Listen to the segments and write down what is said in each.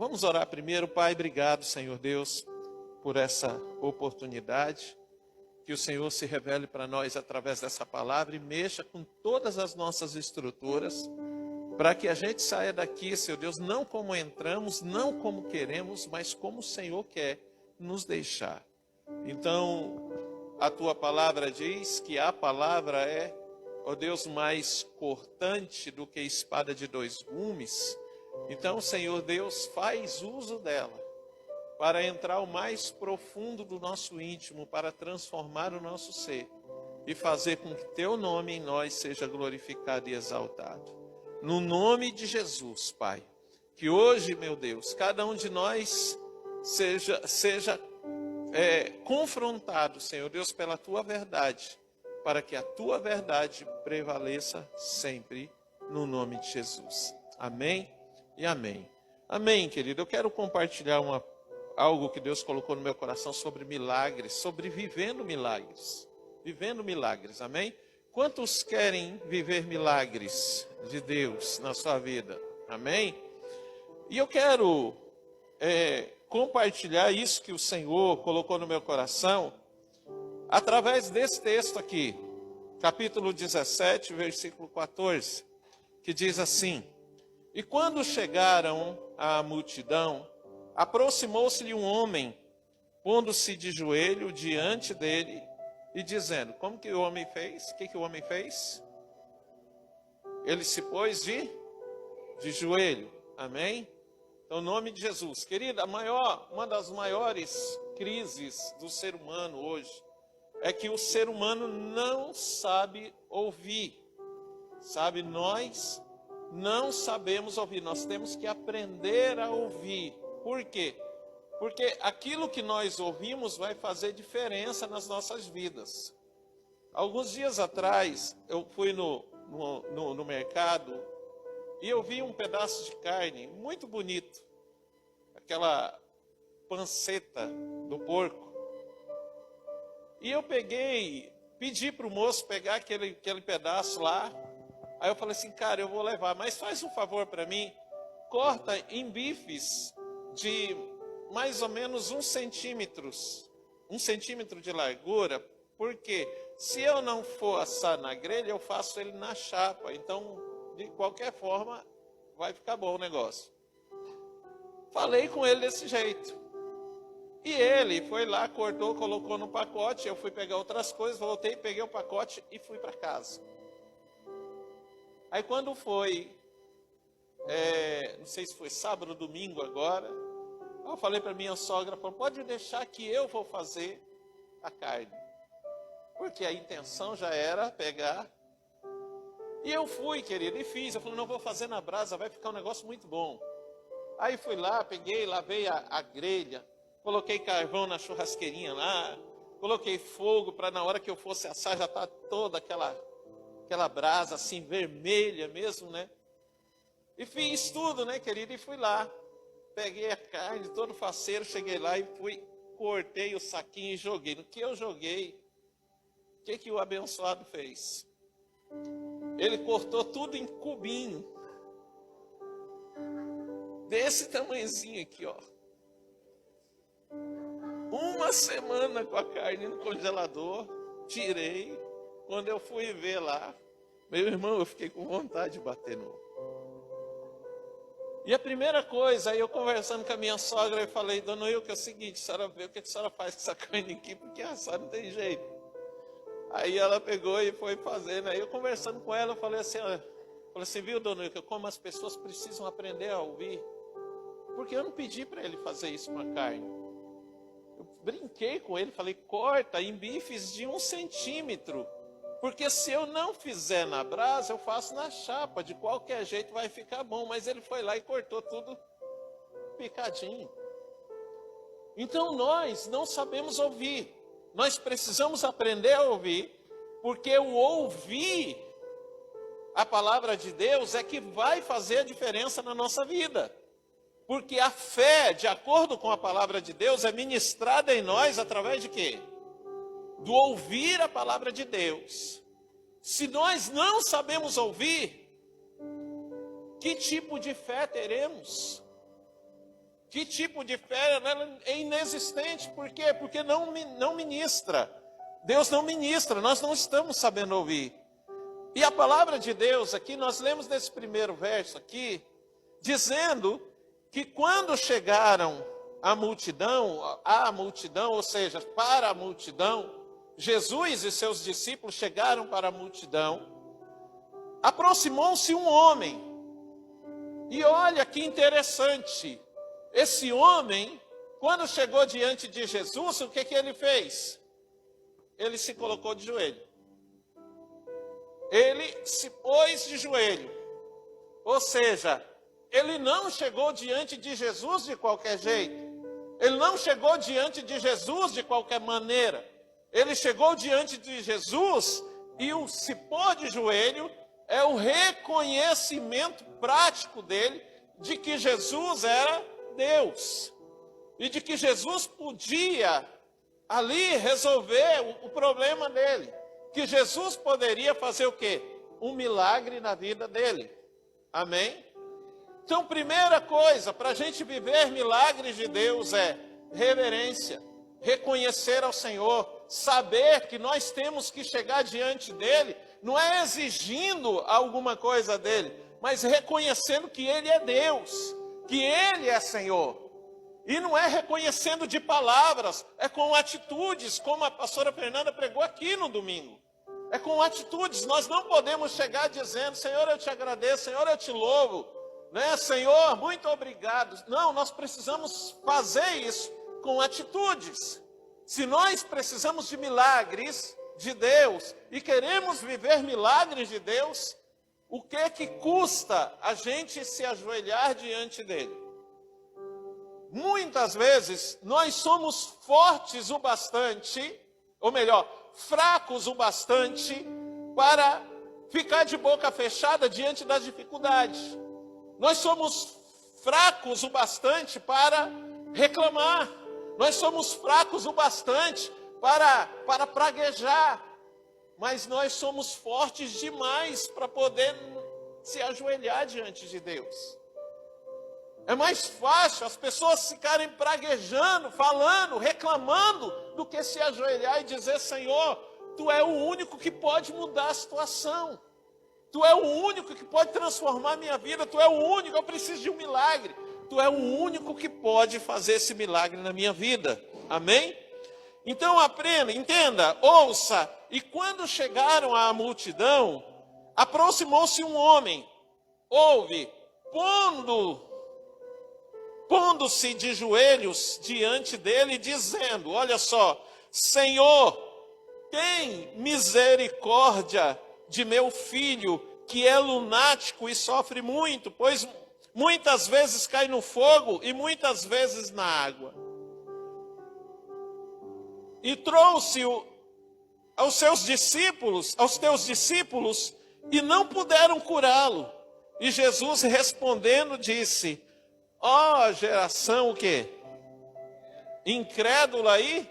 Vamos orar primeiro. Pai, obrigado, Senhor Deus, por essa oportunidade. Que o Senhor se revele para nós através dessa palavra e mexa com todas as nossas estruturas, para que a gente saia daqui, Senhor Deus, não como entramos, não como queremos, mas como o Senhor quer nos deixar. Então, a tua palavra diz que a palavra é, ó Deus, mais cortante do que espada de dois gumes. Então, Senhor Deus, faz uso dela para entrar ao mais profundo do nosso íntimo, para transformar o nosso ser e fazer com que teu nome em nós seja glorificado e exaltado. No nome de Jesus, Pai, que hoje, meu Deus, cada um de nós seja confrontado, Senhor Deus, pela tua verdade, para que a tua verdade prevaleça sempre, no nome de Jesus. Amém e amém. Amém, querido. Eu quero compartilhar algo que Deus colocou no meu coração sobre milagres, sobre vivendo milagres. Vivendo milagres, amém? Quantos querem viver milagres de Deus na sua vida? Amém? E eu quero compartilhar isso que o Senhor colocou no meu coração através desse texto aqui, capítulo 17, versículo 14, que diz assim: E quando chegaram à multidão, aproximou-se-lhe um homem, pondo-se de joelho diante dele e dizendo, como que o homem fez? O que o homem fez? Ele se pôs de joelho, amém? Então, em nome de Jesus. Querida, uma das maiores crises do ser humano hoje é que o ser humano não sabe ouvir, sabe? Nós não sabemos ouvir, nós temos que aprender a ouvir. Por quê? Porque aquilo que nós ouvimos vai fazer diferença nas nossas vidas. Alguns dias atrás, eu fui no mercado e eu vi um pedaço de carne muito bonito. Aquela panceta do porco. E eu pedi para o moço pegar aquele pedaço lá. Aí eu falei assim, cara, eu vou levar, mas faz um favor para mim, corta em bifes de mais ou menos 1 centímetro de largura, porque se eu não for assar na grelha, eu faço ele na chapa, então de qualquer forma vai ficar bom o negócio. Falei com ele desse jeito, e ele foi lá, cortou, colocou no pacote, eu fui pegar outras coisas, voltei, peguei o pacote e fui para casa. Aí quando foi, não sei se foi sábado ou domingo agora, eu falei para minha sogra, pode deixar que eu vou fazer a carne. Porque a intenção já era pegar. E eu fui, querido, e fiz. Eu falei, não, vou fazer na brasa, vai ficar um negócio muito bom. Aí fui lá, peguei, lavei a grelha, coloquei carvão na churrasqueirinha lá, coloquei fogo para na hora que eu fosse assar já tá toda aquela brasa assim, vermelha mesmo, né? E fiz tudo, né, querido, e fui lá. Peguei a carne, todo faceiro, cheguei lá e cortei o saquinho e joguei. No que eu joguei, o que o abençoado fez? Ele cortou tudo em cubinho. Desse tamanhozinho aqui, ó. Uma semana com a carne no congelador, tirei. Quando eu fui ver lá, meu irmão, eu fiquei com vontade de bater no... E a primeira coisa, aí eu conversando com a minha sogra, eu falei, dona Wilka, é o seguinte, a senhora vê o que a senhora faz com essa carne aqui, porque assar não tem jeito. Aí ela pegou e foi fazendo, aí eu conversando com ela, eu falei assim, viu, dona Wilka, como as pessoas precisam aprender a ouvir, porque eu não pedi para ele fazer isso com a carne. Eu brinquei com ele, falei, corta em bifes de 1 centímetro. Porque se eu não fizer na brasa, eu faço na chapa. De qualquer jeito vai ficar bom. Mas ele foi lá e cortou tudo picadinho. Então nós não sabemos ouvir. Nós precisamos aprender a ouvir. Porque o ouvir a palavra de Deus é que vai fazer a diferença na nossa vida. Porque a fé, de acordo com a palavra de Deus, é ministrada em nós através de quê? Do ouvir a palavra de Deus. Se nós não sabemos ouvir, que tipo de fé teremos? Que tipo de fé? Ela é inexistente. Por quê? Porque não ministra. Deus não ministra, nós não estamos sabendo ouvir. E a palavra de Deus aqui, nós lemos nesse primeiro verso aqui, dizendo que quando chegaram à multidão, ou seja, para a multidão, Jesus e seus discípulos chegaram para a multidão, aproximou-se um homem. E olha que interessante, esse homem, quando chegou diante de Jesus, o que ele fez? Ele se colocou de joelho. Ele se pôs de joelho. Ou seja, ele não chegou diante de Jesus de qualquer jeito. Ele não chegou diante de Jesus de qualquer maneira. Ele chegou diante de Jesus e o se pôr de joelho é o reconhecimento prático dele de que Jesus era Deus. E de que Jesus podia ali resolver o problema dele. Que Jesus poderia fazer o quê? Um milagre na vida dele. Amém? Então, primeira coisa, para a gente viver milagres de Deus é reverência, reconhecer ao Senhor, saber que nós temos que chegar diante dele, não é exigindo alguma coisa dele, mas reconhecendo que ele é Deus, que ele é Senhor. E não é reconhecendo de palavras, é com atitudes, como a pastora Fernanda pregou aqui no domingo. É com atitudes, nós não podemos chegar dizendo, Senhor, eu te agradeço, Senhor, eu te louvo, né? Senhor, muito obrigado. Não, nós precisamos fazer isso com atitudes. Se nós precisamos de milagres de Deus e queremos viver milagres de Deus, o que custa a gente se ajoelhar diante dele? Muitas vezes nós somos fortes o bastante, ou melhor, fracos o bastante para ficar de boca fechada diante das dificuldades. Nós somos fracos o bastante para reclamar. Nós somos fracos o bastante para praguejar. Mas nós somos fortes demais para poder se ajoelhar diante de Deus. É mais fácil as pessoas ficarem praguejando, falando, reclamando, do que se ajoelhar e dizer, Senhor, Tu é o único que pode mudar a situação. Tu é o único que pode transformar a minha vida. Tu é o único, eu preciso de um milagre. Tu é o único que pode fazer esse milagre na minha vida. Amém? Então aprenda, entenda, ouça. E quando chegaram à multidão, aproximou-se um homem. Ouve, pondo-se de joelhos diante dele, dizendo, olha só, Senhor, tem misericórdia de meu filho, que é lunático e sofre muito, pois muitas vezes cai no fogo e muitas vezes na água. E trouxe-o aos teus discípulos, e não puderam curá-lo. E Jesus respondendo disse, ó geração o quê? Incrédula e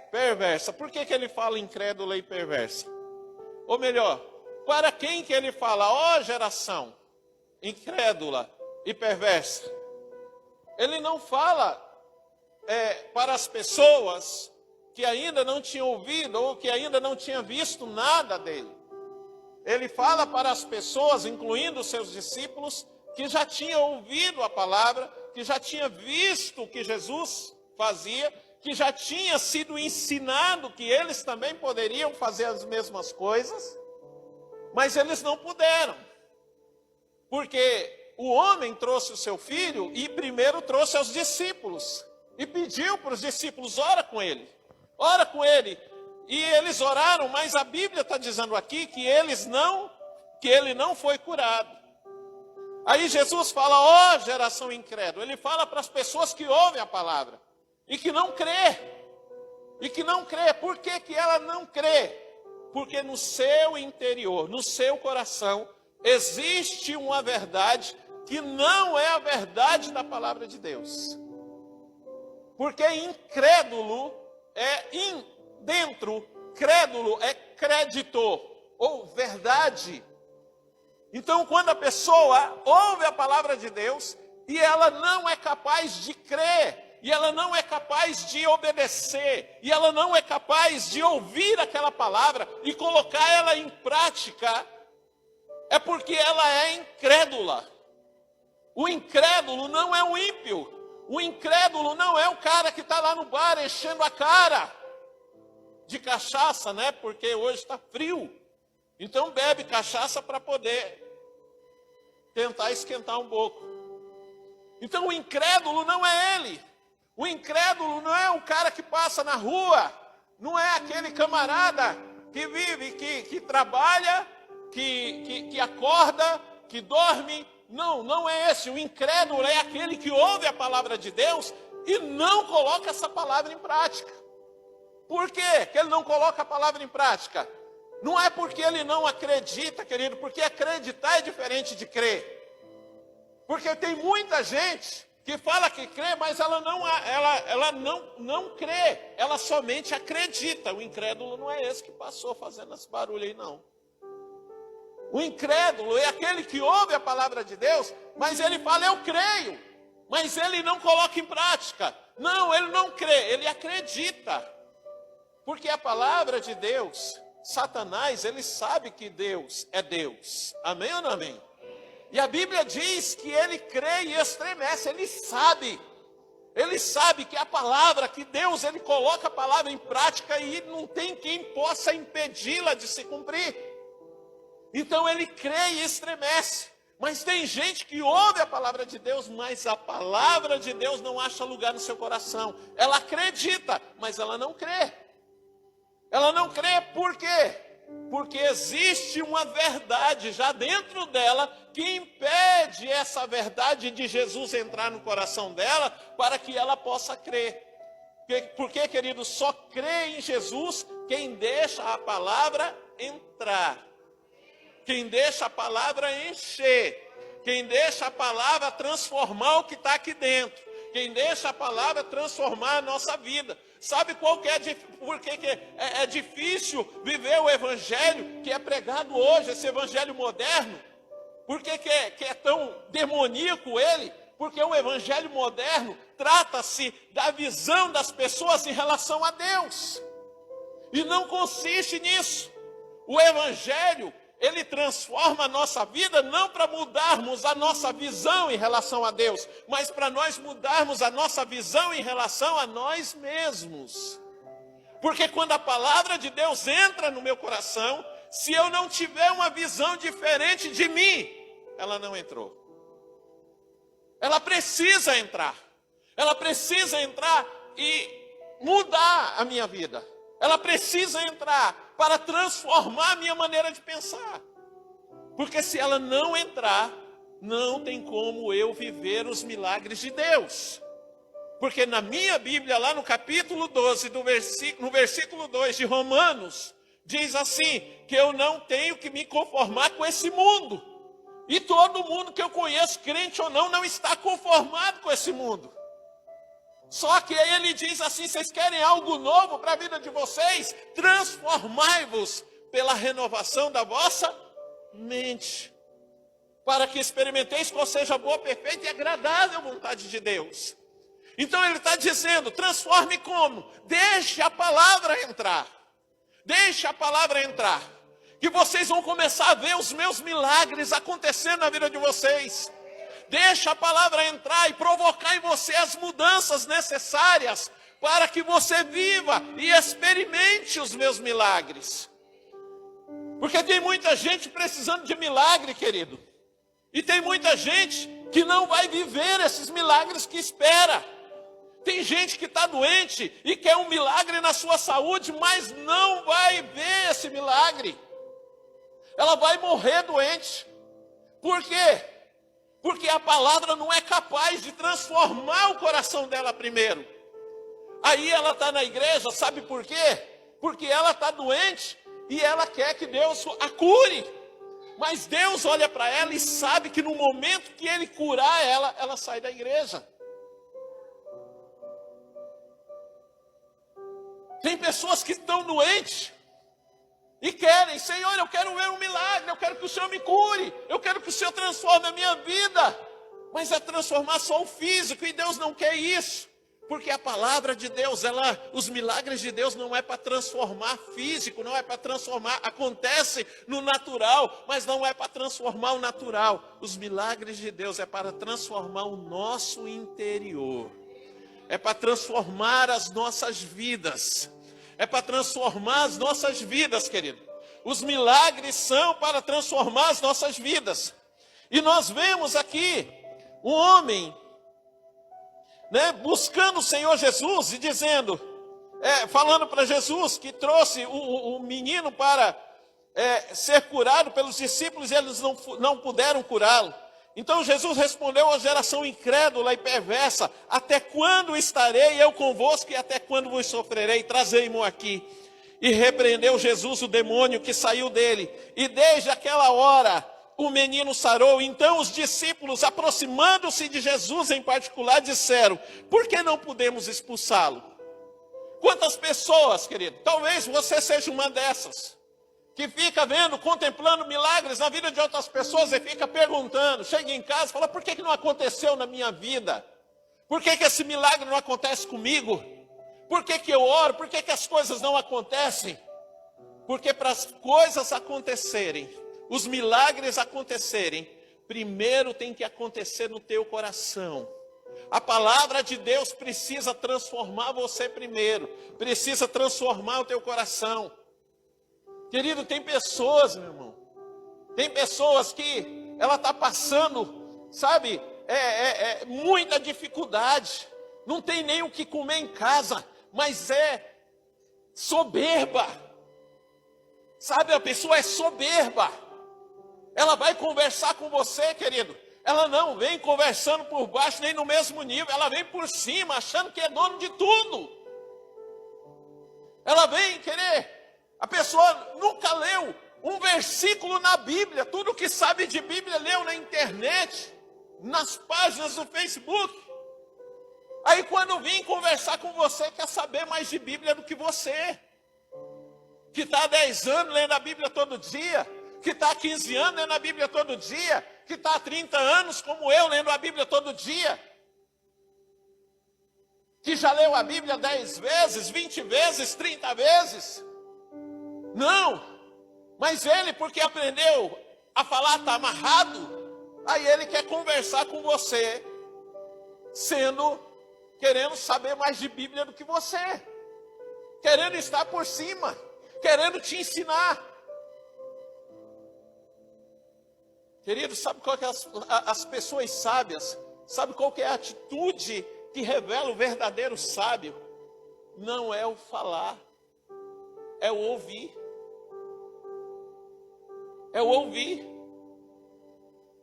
perversa. Por que ele fala incrédula e perversa? Ou melhor, para quem que ele fala, ó geração incrédula e perversa? Ele não fala para as pessoas que ainda não tinham ouvido ou que ainda não tinham visto nada dele. Ele fala para as pessoas, incluindo os seus discípulos, que já tinham ouvido a palavra, que já tinham visto o que Jesus fazia, que já tinha sido ensinado que eles também poderiam fazer as mesmas coisas, mas eles não puderam. Porque o homem trouxe o seu filho e primeiro trouxe aos discípulos e pediu para os discípulos, ora com ele. E eles oraram, mas a Bíblia está dizendo aqui que ele não foi curado. Aí Jesus fala, ó geração incrédula. Ele fala para as pessoas que ouvem a palavra e que não crê. Por que ela não crê? Porque no seu interior, no seu coração, existe uma verdade que não é a verdade da palavra de Deus. Porque incrédulo crédulo é crédito ou verdade. Então, quando a pessoa ouve a palavra de Deus e ela não é capaz de crer, e ela não é capaz de obedecer, e ela não é capaz de ouvir aquela palavra e colocar ela em prática, é porque ela é incrédula. O incrédulo não é um ímpio. O incrédulo não é o cara que está lá no bar enchendo a cara de cachaça, né? Porque hoje está frio. Então bebe cachaça para poder tentar esquentar um pouco. Então o incrédulo não é ele. O incrédulo não é o cara que passa na rua. Não é aquele camarada que vive, que trabalha, que acorda, que dorme. Não, não é esse. O incrédulo é aquele que ouve a palavra de Deus e não coloca essa palavra em prática. Por quê que ele não coloca a palavra em prática? Não é porque ele não acredita, querido, porque acreditar é diferente de crer. Porque tem muita gente que fala que crê, mas ela não crê, ela somente acredita. O incrédulo não é esse que passou fazendo esse barulho aí, não. O incrédulo é aquele que ouve a palavra de Deus, mas ele fala, eu creio, mas ele não coloca em prática. Não, ele não crê, ele acredita. Porque a palavra de Deus, Satanás, ele sabe que Deus é Deus. Amém ou não amém? E a Bíblia diz que ele crê e estremece, ele sabe. Ele sabe que a palavra, que Deus, ele coloca a palavra em prática e não tem quem possa impedi-la de se cumprir. Então ele crê e estremece. Mas tem gente que ouve a palavra de Deus, mas a palavra de Deus não acha lugar no seu coração. Ela acredita, mas ela não crê. Ela não crê por quê? Porque existe uma verdade já dentro dela que impede essa verdade de Jesus entrar no coração dela para que ela possa crer. Porque, querido, só crê em Jesus quem deixa a palavra entrar. Quem deixa a palavra encher, quem deixa a palavra transformar o que está aqui dentro, quem deixa a palavra transformar a nossa vida. Sabe qual que é, porque é difícil viver o evangelho que é pregado hoje, esse evangelho moderno? Por que é tão demoníaco ele? Porque o evangelho moderno trata-se da visão das pessoas em relação a Deus. E não consiste nisso. O evangelho, ele transforma a nossa vida não para mudarmos a nossa visão em relação a Deus, mas para nós mudarmos a nossa visão em relação a nós mesmos. Porque quando a palavra de Deus entra no meu coração, se eu não tiver uma visão diferente de mim, ela não entrou. Ela precisa entrar. Ela precisa entrar e mudar a minha vida. Ela precisa entrar para transformar a minha maneira de pensar. Porque se ela não entrar, não tem como eu viver os milagres de Deus. Porque na minha Bíblia, lá no capítulo 12, no versículo 2 de Romanos, diz assim, que eu não tenho que me conformar com esse mundo. E todo mundo que eu conheço, crente ou não, não está conformado com esse mundo. Só que aí ele diz assim, vocês querem algo novo para a vida de vocês? Transformai-vos pela renovação da vossa mente, para que experimenteis qual seja a boa, perfeita e agradável a vontade de Deus. Então ele está dizendo, transforme como? Deixe a palavra entrar. Deixe a palavra entrar. Que vocês vão começar a ver os meus milagres acontecendo na vida de vocês. Deixa a palavra entrar e provocar em você as mudanças necessárias para que você viva e experimente os meus milagres. Porque tem muita gente precisando de milagre, querido. E tem muita gente que não vai viver esses milagres que espera. Tem gente que está doente e quer um milagre na sua saúde, mas não vai ver esse milagre. Ela vai morrer doente. Por quê? Porque a palavra não é capaz de transformar o coração dela primeiro. Aí ela está na igreja, sabe por quê? Porque ela está doente e ela quer que Deus a cure. Mas Deus olha para ela e sabe que no momento que Ele curar ela, ela sai da igreja. Tem pessoas que estão doentes e querem, Senhor, eu quero ver um milagre, eu quero que o Senhor me cure, eu quero que o Senhor transforme a minha vida. mas é transformar só o físico, e Deus não quer isso. Porque a palavra de Deus, os milagres de Deus não é para transformar físico, não é para transformar, acontece no natural, mas não é para transformar o natural. Os milagres de Deus é para transformar o nosso interior. É para transformar as nossas vidas. É para transformar as nossas vidas, querido. Os milagres são para transformar as nossas vidas. E nós vemos aqui um homem, buscando o Senhor Jesus e dizendo, falando para Jesus que trouxe o menino para ser curado pelos discípulos, e eles não puderam curá-lo. Então Jesus respondeu à geração incrédula e perversa: até quando estarei eu convosco e até quando vos sofrerei? Trazei-mo aqui. E repreendeu Jesus o demônio que saiu dele, e desde aquela hora o menino sarou. Então os discípulos, aproximando-se de Jesus em particular, disseram: por que não podemos expulsá-lo? Quantas pessoas, querido, talvez você seja uma dessas, que fica vendo, contemplando milagres na vida de outras pessoas e fica perguntando, chega em casa e fala: por que não aconteceu na minha vida? Por que esse milagre não acontece comigo? Por que eu oro? Por que as coisas não acontecem? Porque para as coisas acontecerem, os milagres acontecerem, primeiro tem que acontecer no teu coração. A palavra de Deus precisa transformar você primeiro, precisa transformar o teu coração. Querido, tem pessoas, meu irmão, tem pessoas que ela está passando, sabe, muita dificuldade, não tem nem o que comer em casa, mas é soberba, sabe, a pessoa é soberba. Ela vai conversar com você, querido, ela não vem conversando por baixo, nem no mesmo nível, ela vem por cima, achando que é dono de tudo. Ela vem querer, a pessoa nunca leu um versículo na Bíblia, tudo que sabe de Bíblia leu na internet, nas páginas do Facebook. Aí quando vem conversar com você, quer saber mais de Bíblia do que você, que está há 10 anos lendo a Bíblia todo dia, que está há 15 anos lendo a Bíblia todo dia, que está há 30 anos como eu lendo a Bíblia todo dia, que já leu a Bíblia 10 vezes, 20 vezes, 30 vezes. Não, mas ele, porque aprendeu a falar, está amarrado, aí ele quer conversar com você, querendo saber mais de Bíblia do que você, querendo estar por cima, querendo te ensinar. Querido, sabe qual que é as pessoas sábias? Sabe qual que é a atitude que revela o verdadeiro sábio? Não é o falar, é o ouvir. É o ouvir.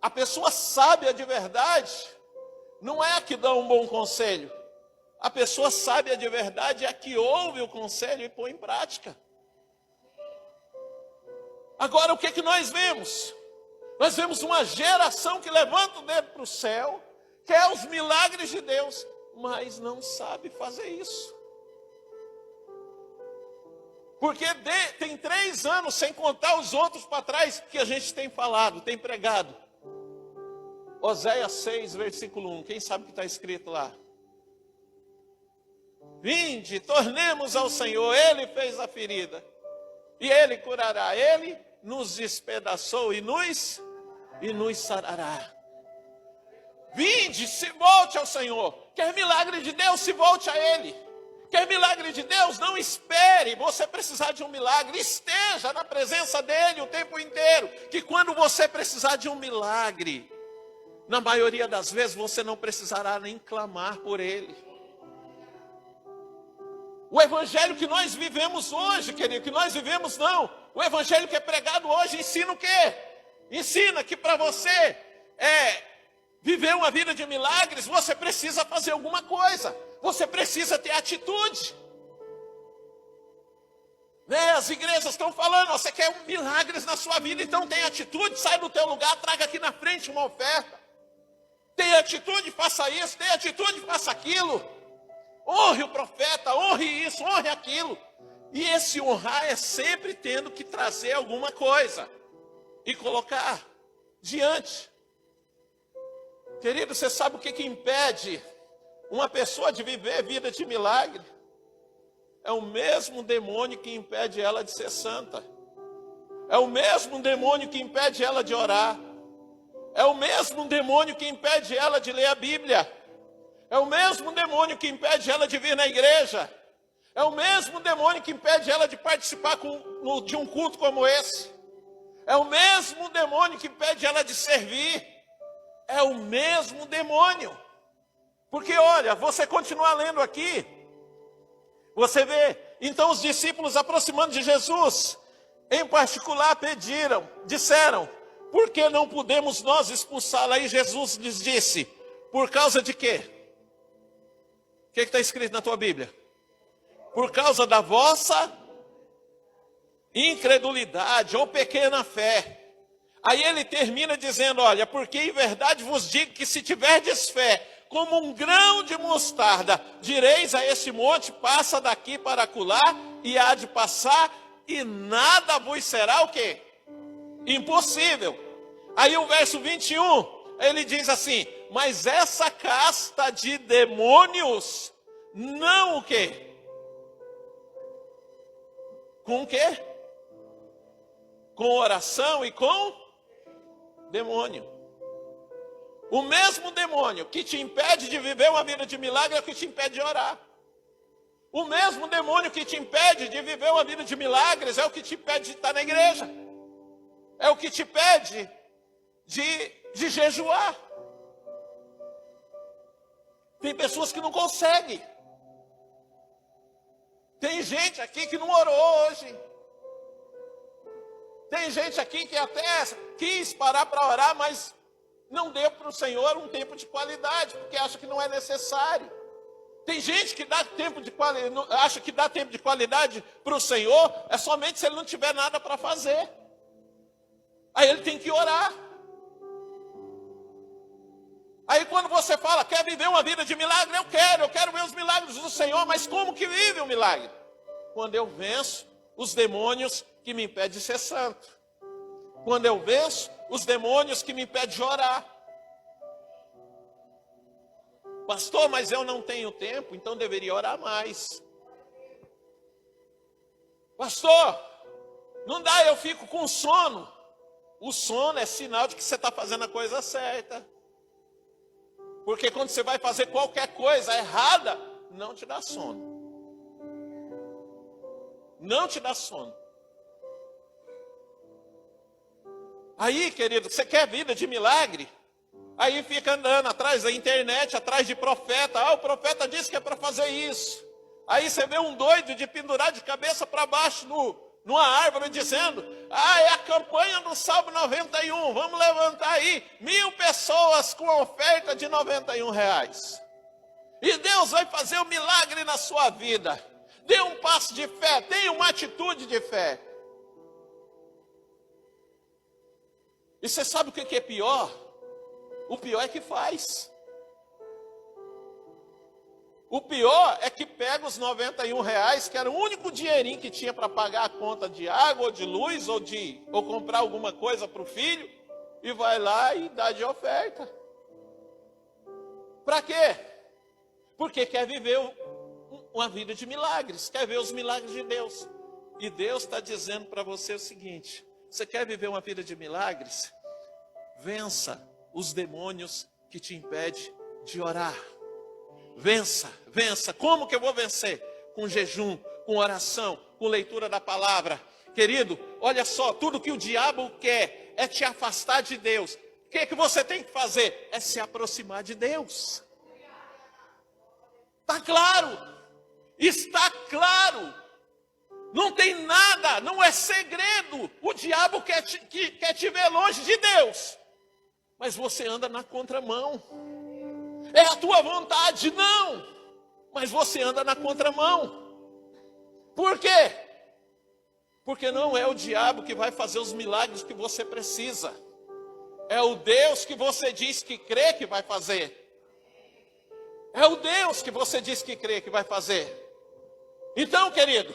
A pessoa sábia de verdade não é a que dá um bom conselho. A pessoa sábia de verdade é a que ouve o conselho e põe em prática. Agora, o que nós vemos? Nós vemos uma geração que levanta o dedo para o céu, quer os milagres de Deus, mas não sabe fazer isso. Porque tem 3 anos, sem contar os outros para trás, que a gente tem falado, tem pregado. Oséias 6, versículo 1, quem sabe o que está escrito lá? Vinde, tornemos ao Senhor, Ele fez a ferida, e Ele curará, Ele nos despedaçou e nos sarará. Vinde, se volte ao Senhor. Quer milagre de Deus, se volte a Ele. Quer milagre de Deus, não espere você precisar de um milagre. Esteja na presença dEle o tempo inteiro. Que quando você precisar de um milagre, na maioria das vezes você não precisará nem clamar por Ele. O evangelho que nós vivemos hoje, querido, que nós vivemos não. O evangelho que é pregado hoje ensina o quê? Ensina que para você viver uma vida de milagres, você precisa fazer alguma coisa. Você precisa ter atitude. As igrejas estão falando, você quer milagres na sua vida, então tem atitude, sai do teu lugar, traga aqui na frente uma oferta. Tem atitude, faça isso, tem atitude, faça aquilo. Honre o profeta, honre isso, honre aquilo. E esse honrar é sempre tendo que trazer alguma coisa e colocar diante. Querido, você sabe o que impede uma pessoa de viver vida de milagre? É o mesmo demônio que impede ela de ser santa. É o mesmo demônio que impede ela de orar. É o mesmo demônio que impede ela de ler a Bíblia. É o mesmo demônio que impede ela de vir na igreja. É o mesmo demônio que impede ela de participar de um culto como esse. É o mesmo demônio que impede ela de servir. É o mesmo demônio. Porque olha, você continua lendo aqui, você vê, então os discípulos aproximando de Jesus, em particular disseram, por que não podemos nós expulsá-la? Aí Jesus lhes disse, por causa de quê? O que está escrito na tua Bíblia? Por causa da vossa incredulidade ou pequena fé. Aí ele termina dizendo, olha, porque em verdade vos digo que se tiverdes fé, como um grão de mostarda, direis a este monte, passa daqui para acolá, e há de passar, e nada vos será o quê? Impossível. Aí o verso 21, ele diz assim, mas essa casta de demônios, não o quê? Com o quê? Com oração e com demônio. O mesmo demônio que te impede de viver uma vida de milagre é o que te impede de orar. O mesmo demônio que te impede de viver uma vida de milagres é o que te impede de estar na igreja. É o que te impede de jejuar. Tem pessoas que não conseguem. Tem gente aqui que não orou hoje. Tem gente aqui que até quis parar para orar, mas não deu para o Senhor um tempo de qualidade, porque acha que não é necessário. Tem gente que acha que dá tempo de qualidade para o Senhor, é somente se ele não tiver nada para fazer. Aí ele tem que orar. Aí quando você fala, quer viver uma vida de milagre? Eu quero ver os milagres do Senhor, mas como que vive o milagre? Quando eu venço os demônios que me impedem de ser santo. Quando eu venço os demônios que me impedem de orar. Pastor, mas eu não tenho tempo, então deveria orar mais. Pastor, não dá, eu fico com sono. O sono é sinal de que você está fazendo a coisa certa. Porque quando você vai fazer qualquer coisa errada, não te dá sono. Não te dá sono. Aí, querido, você quer vida de milagre? Aí fica andando atrás da internet, atrás de profeta. Ah, o profeta disse que é para fazer isso. Aí você vê um doido de pendurar de cabeça para baixo numa árvore dizendo, ah, é a campanha do Salmo 91, vamos levantar aí 1000 pessoas com oferta de R$91. E Deus vai fazer um milagre na sua vida. Dê um passo de fé, tenha uma atitude de fé. E você sabe o que é pior? O pior é que faz. O pior é que pega os R$91, que era o único dinheirinho que tinha para pagar a conta de água, ou de luz, ou comprar alguma coisa para o filho, e vai lá e dá de oferta. Para quê? Porque quer viver uma vida de milagres, quer ver os milagres de Deus. E Deus está dizendo para você o seguinte, você quer viver uma vida de milagres? Vença os demônios que te impedem de orar. Vença, vença. Como que eu vou vencer? Com jejum, com oração, com leitura da palavra. Querido, olha só, tudo que o diabo quer é te afastar de Deus. O que você tem que fazer? É se aproximar de Deus. Está claro? Está claro. Não tem nada, não é segredo. O diabo quer te ver longe de Deus. Mas você anda na contramão. É a tua vontade, não. Mas você anda na contramão. Por quê? Porque não é o diabo que vai fazer os milagres que você precisa. É o Deus que você diz que crê que vai fazer. É o Deus que você diz que crê que vai fazer. Então, querido,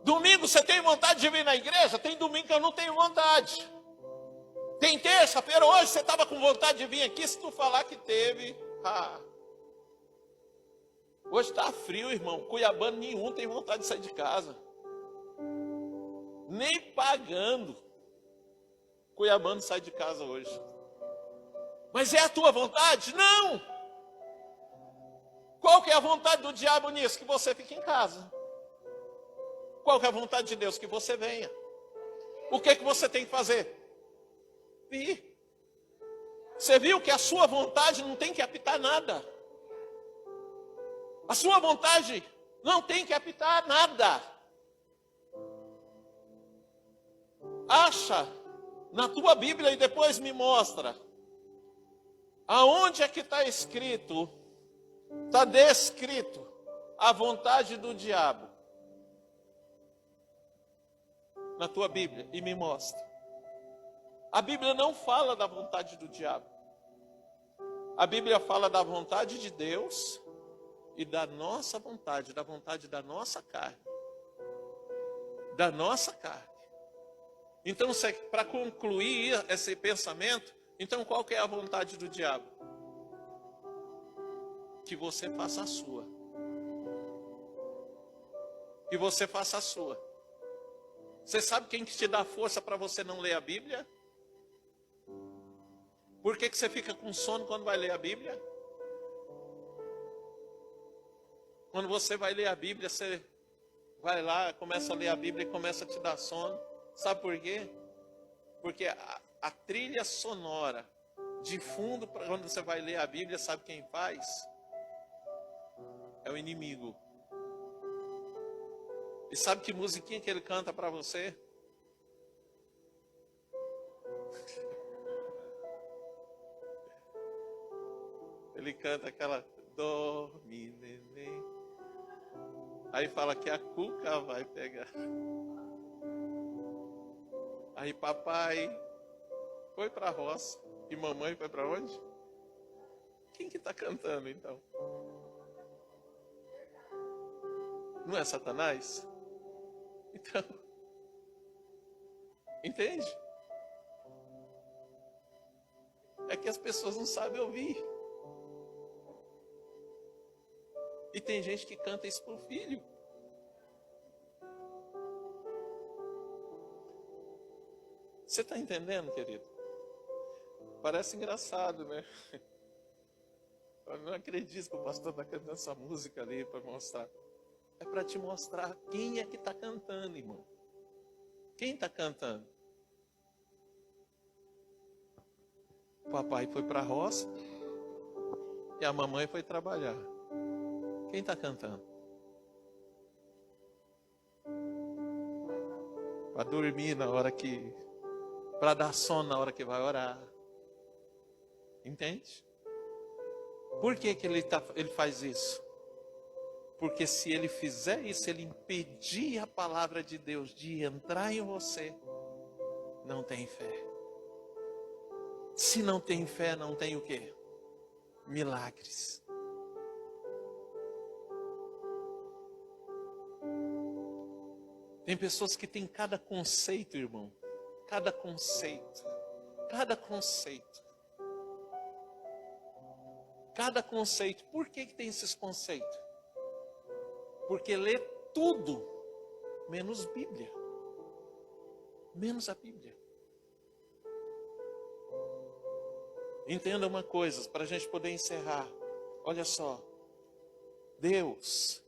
domingo você tem vontade de vir na igreja? Tem domingo que eu não tenho vontade. Tem terça-feira, hoje você estava com vontade de vir aqui, se tu falar que teve. Hoje está frio, irmão. Cuiabano nenhum tem vontade de sair de casa. Nem pagando. Cuiabano sai de casa hoje. Mas é a tua vontade? Não! Qual que é a vontade do diabo nisso? Que você fique em casa. Qual que é a vontade de Deus? Que você venha. O que você tem que fazer? Vir. Você viu que a sua vontade não tem que apitar nada. A sua vontade não tem que apitar nada. Acha na tua Bíblia e depois me mostra. Aonde é que está escrito, está descrito a vontade do diabo? Na tua Bíblia, e me mostra. A Bíblia não fala da vontade do diabo. A Bíblia fala da vontade de Deus e da nossa vontade, da vontade da nossa carne. Da nossa carne. Então, para concluir esse pensamento, então qual que é a vontade do diabo? Que você faça a sua. Que você faça a sua. Você sabe quem que te dá força para você não ler a Bíblia? Por que você fica com sono quando vai ler a Bíblia? Quando você vai ler a Bíblia, você vai lá, começa a ler a Bíblia e começa a te dar sono. Sabe por quê? Porque a trilha sonora de fundo, quando você vai ler a Bíblia, sabe quem faz? É o inimigo. E sabe que musiquinha que ele canta para você? Ele canta aquela dorme, neném. Aí fala que a cuca vai pegar. Aí papai foi para a roça e mamãe foi para onde? Quem que está cantando então? Não é Satanás? Então, entende? É que as pessoas não sabem ouvir. E tem gente que canta isso pro filho. Você está entendendo, querido? Parece engraçado, né? Eu não acredito que o pastor está cantando essa música ali para mostrar. É para te mostrar quem é que está cantando, irmão. Quem está cantando? O papai foi para a roça e a mamãe foi trabalhar. Quem está cantando? Para dormir na hora que... Para dar sono na hora que vai orar. Entende? Por que ele faz isso? Porque se ele fizer isso, ele impedir a palavra de Deus de entrar em você, não tem fé. Se não tem fé, não tem o quê? Milagres. Tem pessoas que têm cada conceito, irmão. Cada conceito. Cada conceito. Cada conceito. Por que tem esses conceitos? Porque lê tudo, menos Bíblia. Menos a Bíblia. Entenda uma coisa, para a gente poder encerrar. Olha só. Deus,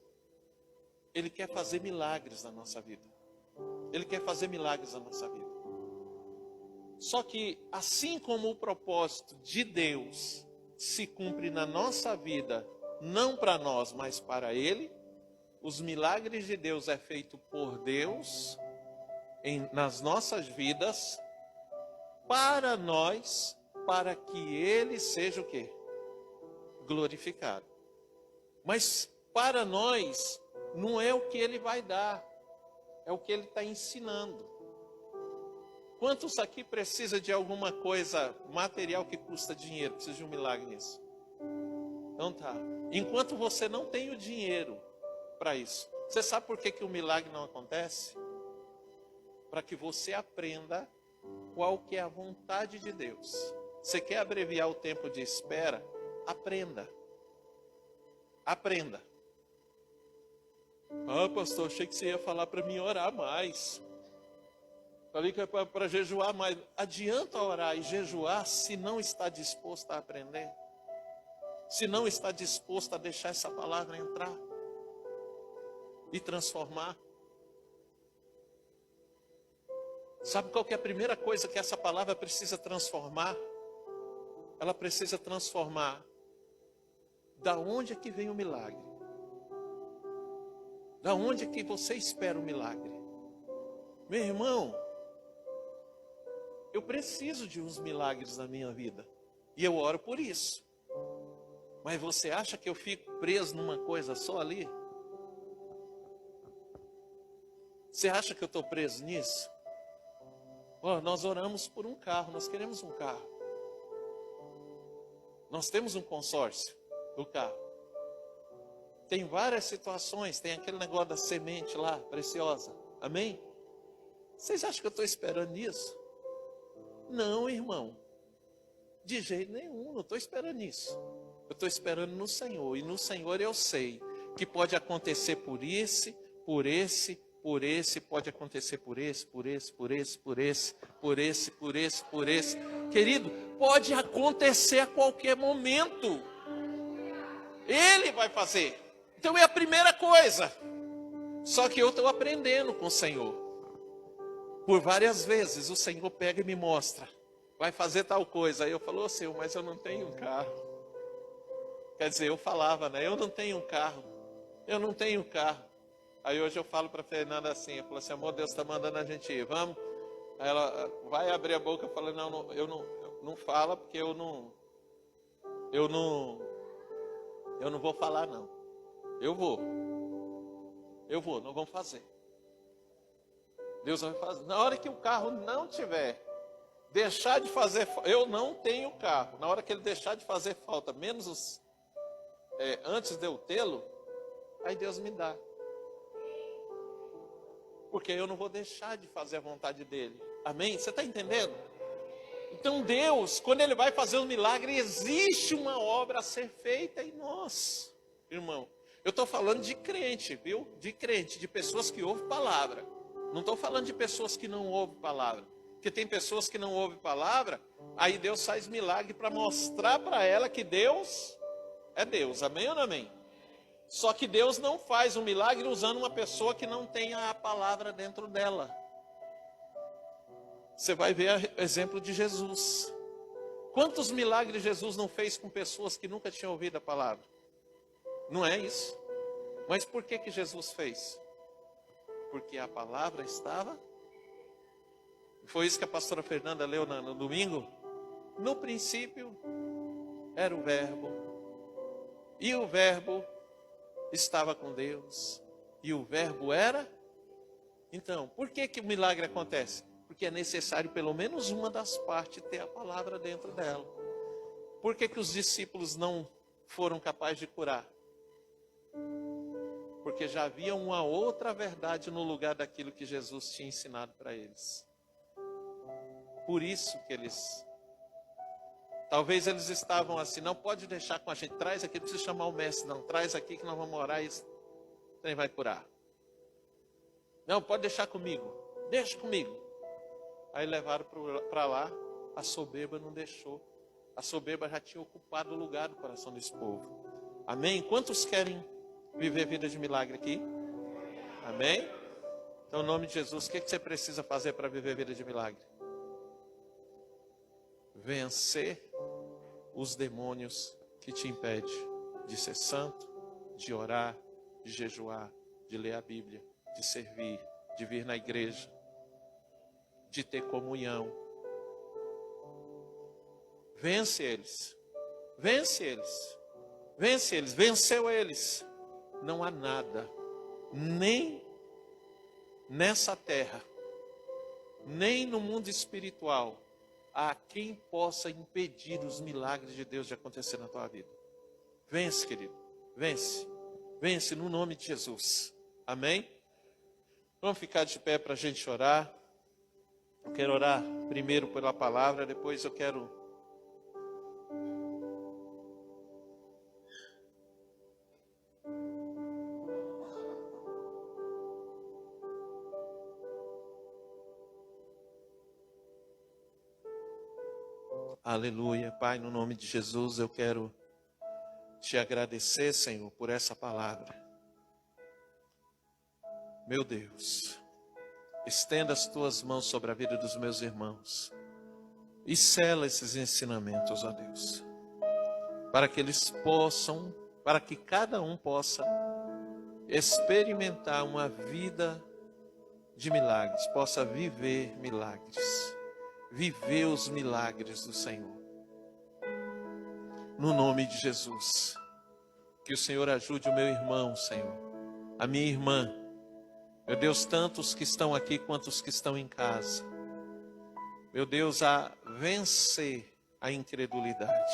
Ele quer fazer milagres na nossa vida. Ele quer fazer milagres na nossa vida. Só que, assim como o propósito de Deus se cumpre na nossa vida, não para nós, mas para Ele, os milagres de Deus é feito por Deus nas nossas vidas, para nós, para que Ele seja o quê? Glorificado. Mas para nós, não é o que Ele vai dar, é o que Ele está ensinando. Quantos aqui precisa de alguma coisa material que custa dinheiro? Precisa de um milagre nisso? Então tá. Enquanto você não tem o dinheiro para isso, você sabe por que o milagre não acontece? Para que você aprenda qual que é a vontade de Deus. Você quer abreviar o tempo de espera? Aprenda. Aprenda. Ah, pastor, achei que você ia falar para mim orar mais. Falei que é para jejuar mais. Adianta orar e jejuar se não está disposto a aprender? Se não está disposto a deixar essa palavra entrar e transformar? Sabe qual que é a primeira coisa que essa palavra precisa transformar? Ela precisa transformar da onde é que vem o milagre. Da onde é que você espera o milagre? Meu irmão, eu preciso de uns milagres na minha vida. E eu oro por isso. Mas você acha que eu fico preso numa coisa só ali? Você acha que eu estou preso nisso? Nós oramos por um carro, nós queremos um carro. Nós temos um consórcio do carro. Tem várias situações, tem aquele negócio da semente lá, preciosa. Amém? Vocês acham que eu estou esperando isso? Não, irmão. De jeito nenhum, não estou esperando isso. Eu estou esperando no Senhor. E no Senhor eu sei que pode acontecer por esse, pode acontecer por esse. Querido, pode acontecer a qualquer momento. Ele vai fazer. Então é a primeira coisa. Só que eu estou aprendendo com o Senhor. Por várias vezes o Senhor pega e me mostra. Vai fazer tal coisa. Aí eu falo, Senhor, mas eu não tenho um carro. Quer dizer, eu falava, né? Eu não tenho um carro. Eu não tenho um carro. Aí hoje eu falo para a Fernanda assim, eu falo assim, amor, Deus está mandando a gente ir, vamos? Aí ela vai abrir a boca, eu falo, não fala, porque eu não vou falar não. Eu vou, nós vamos fazer. Deus vai fazer. Na hora que o carro não tiver, deixar de fazer, eu não tenho carro. Na hora que ele deixar de fazer falta, menos antes de eu tê-lo, aí Deus me dá. Porque eu não vou deixar de fazer a vontade dele. Amém? Você está entendendo? Então Deus, quando Ele vai fazer um milagre, existe uma obra a ser feita em nós, irmão. Eu estou falando de crente, viu? De crente, de pessoas que ouvem palavra. Não estou falando de pessoas que não ouvem palavra. Porque tem pessoas que não ouvem palavra, aí Deus faz milagre para mostrar para ela que Deus é Deus. Amém ou não amém? Só que Deus não faz um milagre usando uma pessoa que não tenha a palavra dentro dela. Você vai ver o exemplo de Jesus. Quantos milagres Jesus não fez com pessoas que nunca tinham ouvido a palavra? Não é isso? Mas por que Jesus fez? Porque a palavra estava... Foi isso que a pastora Fernanda leu no domingo? No princípio era o Verbo. E o Verbo estava com Deus. E o Verbo era... Então, por que o milagre acontece? Porque é necessário pelo menos uma das partes ter a palavra dentro dela. Por que os discípulos não foram capazes de curar? Porque já havia uma outra verdade no lugar daquilo que Jesus tinha ensinado para eles. Por isso que talvez eles estavam assim, não pode deixar com a gente, traz aqui, não precisa chamar o mestre, não, traz aqui que nós vamos orar e ele vai curar. Não, pode deixar comigo, deixa comigo. Aí levaram para lá, a soberba não deixou. A soberba já tinha ocupado o lugar do coração desse povo. Amém? Quantos querem viver vida de milagre aqui? Amém? Então, em nome de Jesus, o que você precisa fazer para viver vida de milagre? Vencer os demônios que te impedem de ser santo, de orar, de jejuar, de ler a Bíblia, de servir, de vir na igreja, de ter comunhão. Vence eles. Vence eles. Vence eles. Venceu eles. Não há nada, nem nessa terra, nem no mundo espiritual, há quem possa impedir os milagres de Deus de acontecer na tua vida. Vence, querido. Vence. Vence no nome de Jesus. Amém? Vamos ficar de pé para a gente orar. Eu quero orar primeiro pela palavra, depois eu quero aleluia. Pai, no nome de Jesus, eu quero te agradecer, Senhor, por essa palavra. Meu Deus, estenda as tuas mãos sobre a vida dos meus irmãos e sela esses ensinamentos, ó Deus, para que eles possam, para que cada um possa experimentar uma vida de milagres, possa viver milagres, viver os milagres do Senhor. No nome de Jesus, que o Senhor ajude o meu irmão, Senhor, a minha irmã, meu Deus, tanto os que estão aqui quanto os que estão em casa, meu Deus, a vencer a incredulidade.